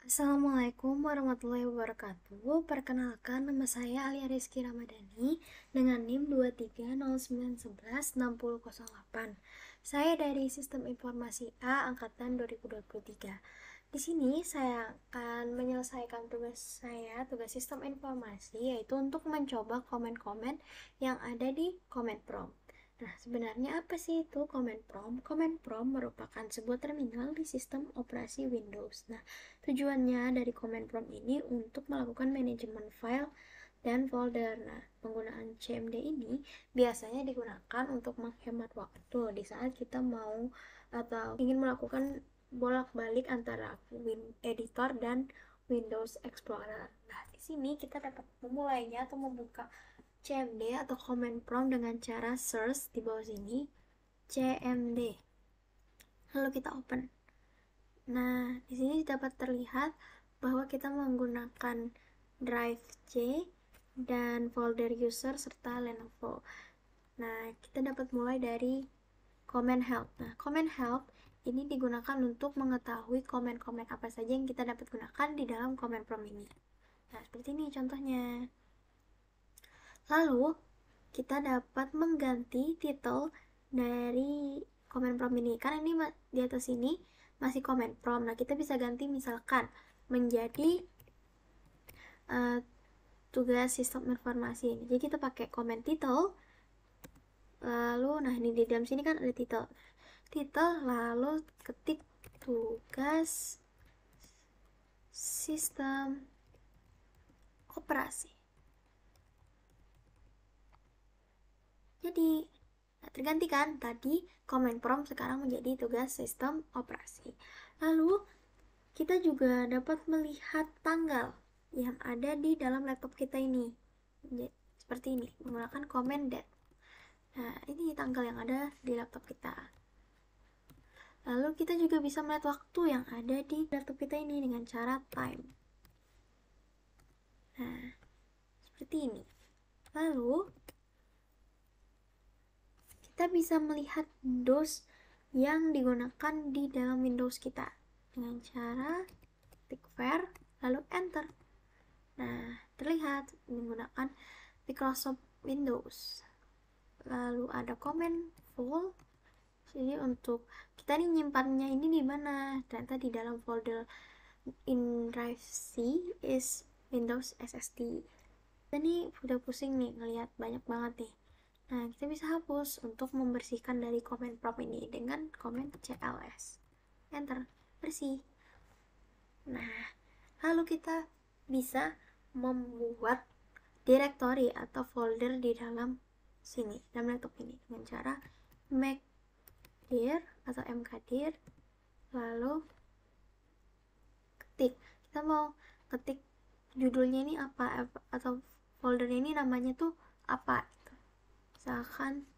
Assalamualaikum warahmatullahi wabarakatuh. Perkenalkan, nama saya Alia Rizky Ramadhani dengan NIM 23091160008. Saya dari Sistem Informasi A angkatan 2023. Di sini saya akan menyelesaikan tugas sistem informasi, yaitu untuk mencoba komen-komen yang ada di comment prompt. Nah, sebenarnya apa sih itu comment prompt? Comment prompt merupakan sebuah terminal di sistem operasi Windows. Nah, tujuannya dari comment prompt ini untuk melakukan manajemen file dan folder. Nah, penggunaan CMD ini biasanya digunakan untuk menghemat waktu di saat kita mau atau ingin melakukan bolak-balik antara editor dan Windows Explorer. Nah, di sini kita dapat memulainya atau membuka CMD atau comment prompt dengan cara search di bawah sini CMD. Lalu kita open. Nah, di sini dapat terlihat bahwa kita menggunakan drive C dan folder user serta Lenovo. Nah, kita dapat mulai dari comment help. Nah, comment help ini digunakan untuk mengetahui komen-komen apa saja yang kita dapat gunakan di dalam comment prompt ini. Nah, seperti ini contohnya. Lalu, kita dapat mengganti title dari comment prompt ini. Karena ini di atas ini masih comment prompt. Nah, kita bisa ganti misalkan menjadi tugas sistem informasi ini. Jadi kita pakai comment title. Lalu, nah ini di dalam sini kan ada title. Title, lalu ketik tugas sistem operasi. Jadi, tergantikan tadi comment prompt sekarang menjadi tugas sistem operasi. Lalu, kita juga dapat melihat tanggal yang ada di dalam laptop kita ini. Seperti ini, menggunakan comment date. Nah, ini tanggal yang ada di laptop kita. Lalu kita juga bisa melihat waktu yang ada di laptop kita ini dengan cara time. Nah, seperti ini. Lalu, kita bisa melihat DOS yang digunakan di dalam Windows kita dengan cara klik var, lalu enter. Nah, terlihat menggunakan Microsoft Windows. Lalu ada comment full. Jadi untuk kita nih nyimpannya ini di mana? Ternyata di dalam folder in drive C is Windows SSD. Kita nih udah pusing nih ngelihat banyak banget nih. Nah, kita bisa hapus untuk membersihkan dari comment prompt ini dengan comment cls. Enter, bersih. Nah, lalu kita bisa membuat directory atau folder di dalam sini, dalam laptop ini dengan cara mkdir atau mkdir, lalu ketik. Kita mau ketik judulnya ini apa atau folder ini namanya tuh apa gitu. Misalkan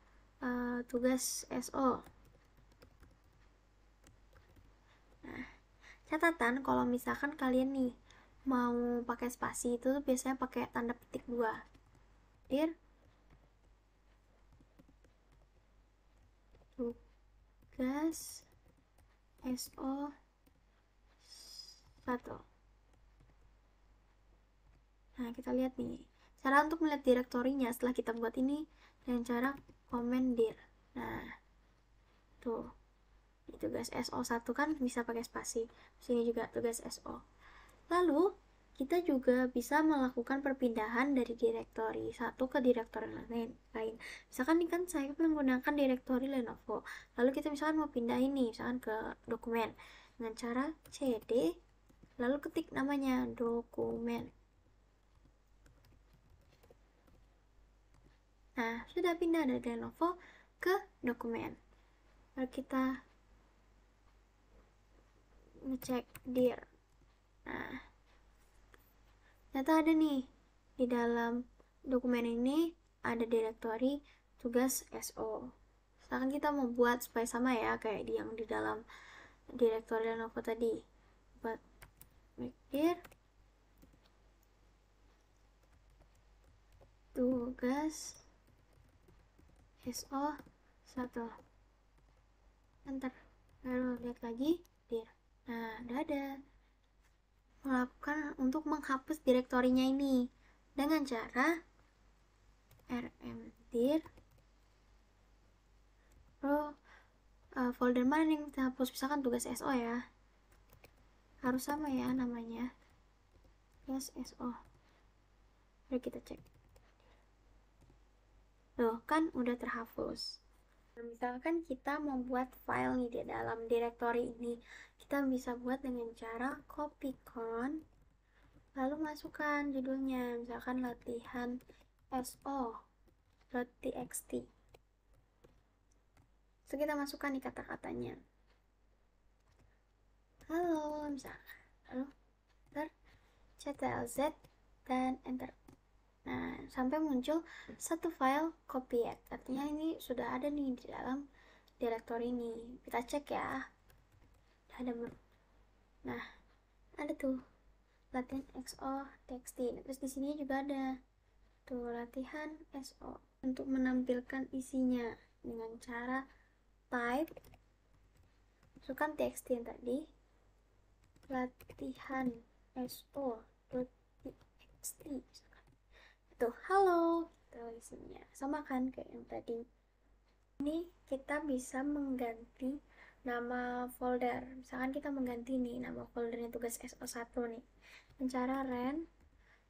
tugas SO. Nah, catatan kalau misalkan kalian nih mau pakai spasi itu biasanya pakai tanda petik 2. Dir tugas SO 1. Nah, kita lihat nih. Cara untuk melihat direktorinya setelah kita buat ini dengan cara comment dir. Nah, tuh. Di tugas SO1 kan bisa pakai spasi. Sini juga tugas SO. Lalu, kita juga bisa melakukan perpindahan dari direktori satu ke direktori lain. Misalkan ini kan saya menggunakan direktori Lenovo. Lalu kita misalkan mau pindah ini, misalkan ke dokumen dengan cara cd, lalu ketik namanya dokumen. Nah, sudah pindah dari Lenovo ke dokumen. Lalu kita ngecek dir. Nah, ternyata ada nih di dalam dokumen ini ada direktori tugas SO. Misalkan kita mau buat supaya sama ya kayak yang di dalam direktori Lenovo tadi. Buat make dir tugas SO1. Enter. Lalu lihat lagi dir. Nah, udah ada. melakukan untuk menghapus direktorinya ini dengan cara rmdir folder mana yang kita hapus, misalkan tugas SO ya, harus sama ya namanya, tugas SO. Mari kita cek. Tuh kan udah terhapus. Misalkan kita membuat file nih di dalam directory ini, kita bisa buat dengan cara copy con, lalu masukkan judulnya, misalkan latihan so.txt. So kita masukkan nih kata-katanya. Halo, misalkan. Lalu enter ctlz dan enter. Nah, sampai muncul satu file copied. Artinya ini sudah ada nih di dalam directory ini. Kita cek ya. Ada. Nah, ada tuh latihan XO txt. Terus di sini juga ada tuh latihan SO. Untuk menampilkan isinya dengan cara type, masukkan txt yang tadi, latihan so.txt. Tuh, halo, gitu isinya. Sama kan kayak yang tadi. Ini kita bisa mengganti nama folder. Misalkan kita mengganti nih nama foldernya tugas SO1 nih. Dengan cara ren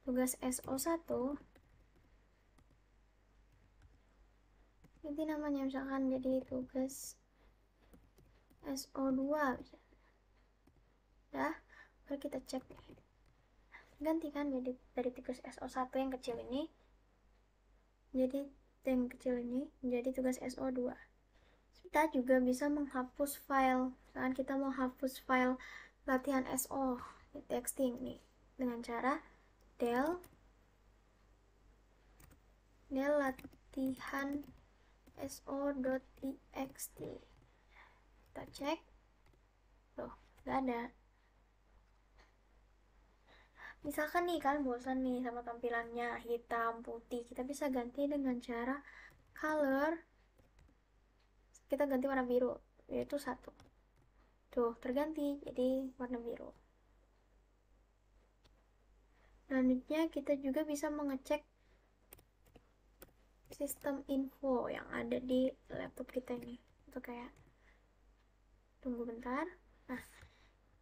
tugas SO1 ganti namanya, misalkan jadi tugas SO2 misalkan. Dah, baru kita cek nih. Ganti kan jadi dari tugas SO1 yang kecil ini jadi yang kecil ini menjadi tugas SO2. Kita juga bisa menghapus file. Misalkan kita mau hapus file latihan SO txt ini dengan cara del latihan so.txt. Kita cek. Tuh, gak ada. Misalkan nih kan bosan nih sama tampilannya hitam putih, kita bisa ganti dengan cara color, kita ganti warna biru, yaitu 1. Tuh, terganti jadi warna biru. Selanjutnya kita juga bisa mengecek sistem info yang ada di laptop kita ini. Itu kayak, tunggu bentar. Nah,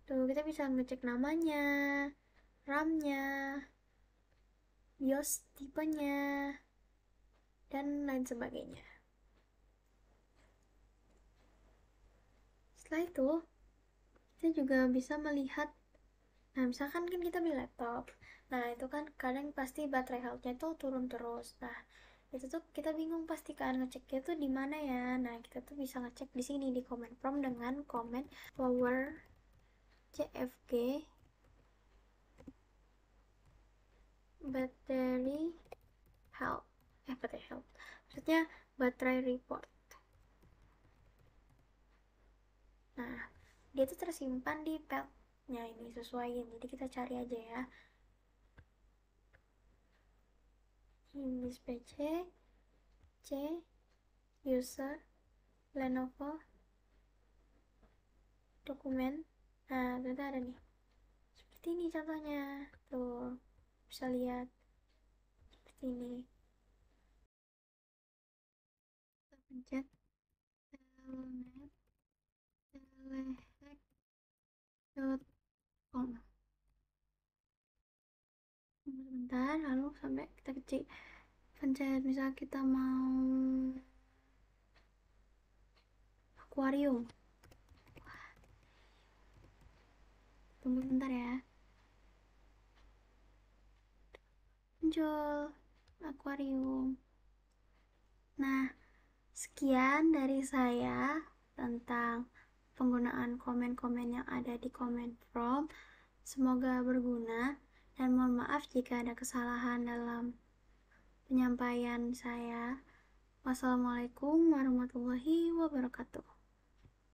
tuh kita bisa ngecek namanya, RAM-nya, BIOS tipenya, dan lain sebagainya. Setelah itu, kita juga bisa melihat, nah misalkan kan kita beli laptop, nah itu kan kadang pasti baterai health-nya tuh turun terus. Nah, itu tuh kita bingung pastikan ngeceknya tuh di mana ya. Nah, kita tuh bisa ngecek di sini di command prompt dengan command power cfg battery health, battery health, maksudnya baterai report. Nah, dia tuh tersimpan di path-nya ini, sesuaiin. Jadi kita cari aja ya. Ini PC, C, user, Lenovo, dokumen. Nah, ternyata ada nih. Seperti ini contohnya. Tuh, bisa lihat. Seperti ini. Kita pencet telehack.com. Sebentar, lalu sampai kita kecil. Pencet, misal kita mau akuarium. Tunggu sebentar ya. Muncul akuarium. Nah, sekian dari saya tentang penggunaan komen-komen yang ada di comment prompt. Semoga berguna dan mohon maaf jika ada kesalahan dalam penyampaian saya. Wassalamualaikum warahmatullahi wabarakatuh.